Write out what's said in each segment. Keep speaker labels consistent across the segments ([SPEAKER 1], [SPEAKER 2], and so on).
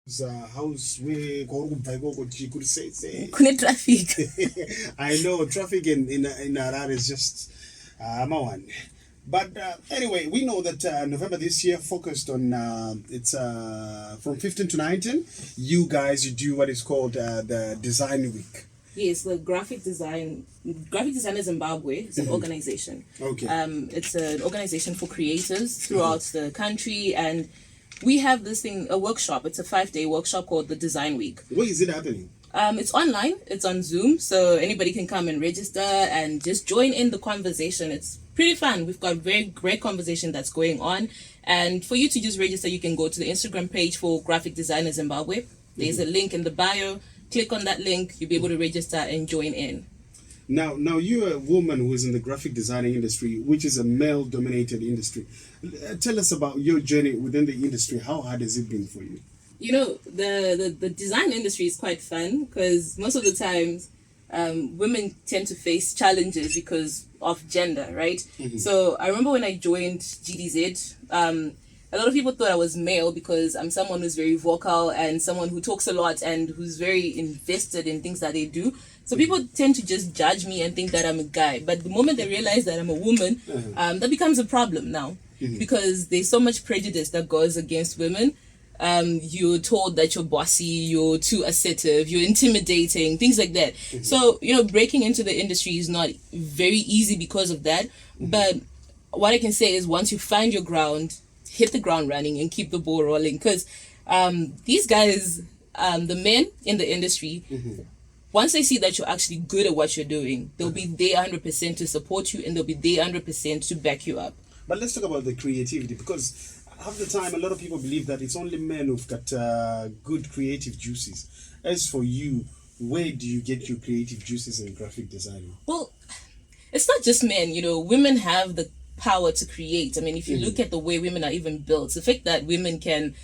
[SPEAKER 1] House we go could say
[SPEAKER 2] Kune traffic.
[SPEAKER 1] I know traffic in Harare is just one. But anyway, we know that November this year focused on it's from 15 to 19. You do what is called the Design Week.
[SPEAKER 2] Yes, the Graphic Designers Zimbabwe. It's an organization.
[SPEAKER 1] Okay.
[SPEAKER 2] It's an organization for creatives throughout the country, and we have this thing, a workshop. It's a 5-day workshop called the Design Week.
[SPEAKER 1] Where is it happening?
[SPEAKER 2] It's online. It's on Zoom, so anybody can come and register and just join in the conversation. It's pretty fun. We've got very great conversation that's going on. And for you to just register, you can go to the Instagram page for Graphic Designers Zimbabwe. There's a link in the bio. Click on that link. You'll be able to register and join in.
[SPEAKER 1] Now you're a woman who is in the graphic designing industry, which is a male-dominated industry. Tell us about your journey within the industry. How hard has it been for you?
[SPEAKER 2] You know, the design industry is quite fun because most of the times women tend to face challenges because of gender, right? Mm-hmm. So I remember when I joined GDZ, a lot of people thought I was male because I'm someone who's very vocal and someone who talks a lot and who's very invested in things that they do. So people tend to just judge me and think that I'm a guy. But the moment they realize that I'm a woman, that becomes a problem now because there's so much prejudice that goes against women. You're told that you're bossy, you're too assertive, you're intimidating, things like that. Mm-hmm. So, breaking into the industry is not very easy because of that. Mm-hmm. But what I can say is once you find your ground, hit the ground running and keep the ball rolling. Because these guys, the men in the industry, once they see that you're actually good at what you're doing, they'll be there 100% to support you and they'll be there 100% to back you up.
[SPEAKER 1] But let's talk about the creativity, because half the time a lot of people believe that it's only men who've got good creative juices. As for you, where do you get your creative juices in graphic designing?
[SPEAKER 2] Well, it's not just men. Women have the power to create. I mean, if you look at the way women are even built, the fact that women can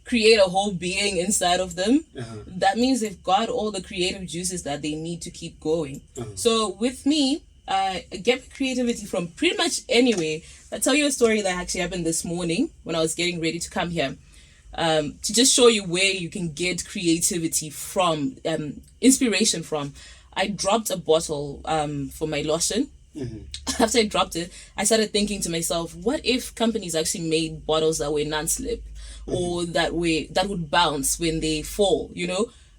[SPEAKER 2] create a whole being inside of them, that means they've got all the creative juices that they need to keep going. So with me, I get creativity from pretty much anywhere. I'll tell you a story that actually happened this morning when I was getting ready to come here, to just show you where you can get creativity from, inspiration from. I dropped a bottle for my lotion. After I dropped it, I started thinking to myself, what if companies actually made bottles that were non-slip or that would bounce when they fall,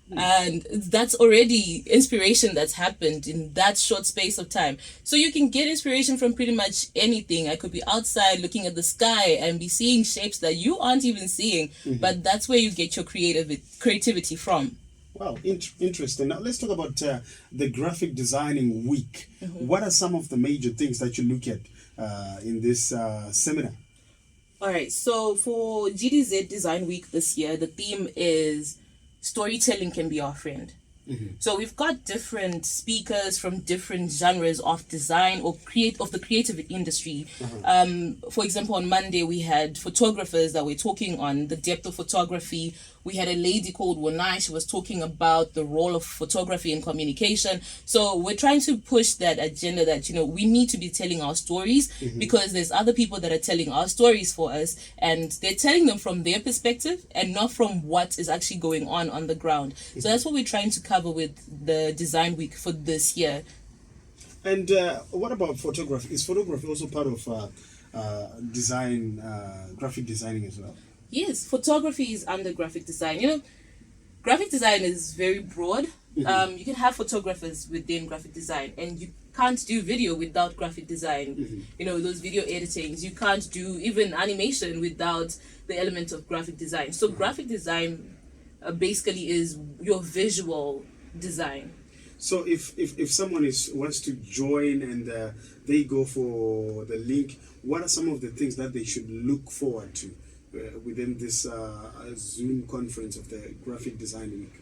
[SPEAKER 2] And that's already inspiration that's happened in that short space of time. So you can get inspiration from pretty much anything. I could be outside looking at the sky and be seeing shapes that you aren't even seeing, but that's where you get your creativity from.
[SPEAKER 1] Wow, interesting. Now let's talk about the graphic designing week. What are some of the major things that you look at in this seminar?
[SPEAKER 2] All right, so for GDZ Design Week this year, the theme is storytelling can be our friend. So we've got different speakers from different genres of design or of the creative industry. For example, on Monday we had photographers that were talking on the depth of photography. We had a lady called Wanai. She was talking about the role of photography in communication. So we're trying to push that agenda that, we need to be telling our stories because there's other people that are telling our stories for us and they're telling them from their perspective and not from what is actually going on the ground. So that's what we're trying to cover with the Design Week for this year.
[SPEAKER 1] And what about photography? Is photography also part of graphic designing as well?
[SPEAKER 2] Yes, photography is under graphic design. Graphic design is very broad. You can have photographers within graphic design, and you can't do video without graphic design. Those video editings. You can't do even animation without the element of graphic design. So graphic design basically is your visual design.
[SPEAKER 1] So if someone wants to join and they go for the link, what are some of the things that they should look forward to within this Zoom conference of the Graphic Design Week?